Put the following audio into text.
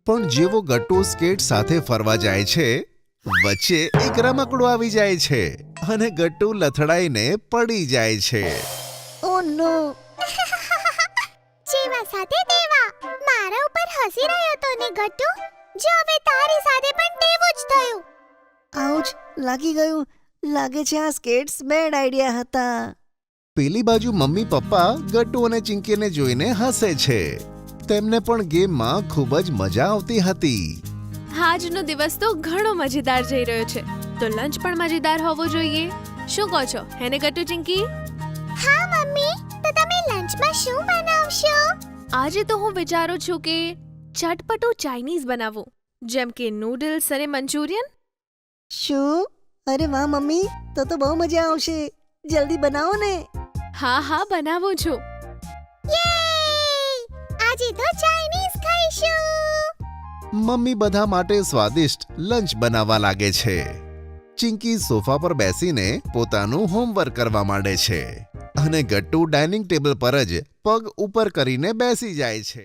પણ જેવો ગટ્ટુ સ્કેટ સાથે ફરવા જાય છે, વચ્ચે એક રમકડું આવી જાય છે અને ગટ્ટુ લથડાઈને પડી જાય છે. ઓ નો! જેવા સાથે તેવા મારા ઉપર હસી રહ્યો તો ને ગટ્ટુ, જો હવે તારી સાથે પણ તેવું જ થયું. આઉચ! લાગી ગયું. લાગે છે આ સ્કેટ્સ બેડ આઈડિયા હતા. પેલી બાજુ મમ્મી પપ્પા ગટ્ટુ અને ચિંકીને જોઈને હસે છે. તેમને પણ ગેમમાં ખૂબ જ મજા આવતી હતી. આજનો દિવસ તો ઘણો મજેદાર જઈ રહ્યો છે, તો લંચ પણ મજેદાર હોવો જોઈએ. શું કહો છો, હેને ગટ્ટુ ચિંકી? હા મમ્મી, તો તમે લંચમાં શું બનાવશો? આજે તો હું વિચારું છું કે ચટપટું ચાઇનીઝ બનાવું, જેમ કે નૂડલ્સ અને મંચુરિયન. શું? અરે વાહ મમ્મી, તો બહુ મજા આવશે. જલ્દી બનાવો ને. હા બનાવું છું. યે! આજે તો ચાઇનીઝ ખાઈશું. મમ્મી બધા માટે સ્વાદિષ્ટ લંચ બનાવવા લાગે છે. ચિંકી સોફા પર બેસીને પોતાનું હોમવર્ક કરવા માંડે છે અને ગટ્ટુ ડાઇનિંગ ટેબલ પર જ પગ ઉપર કરીને બેસી જાય છે.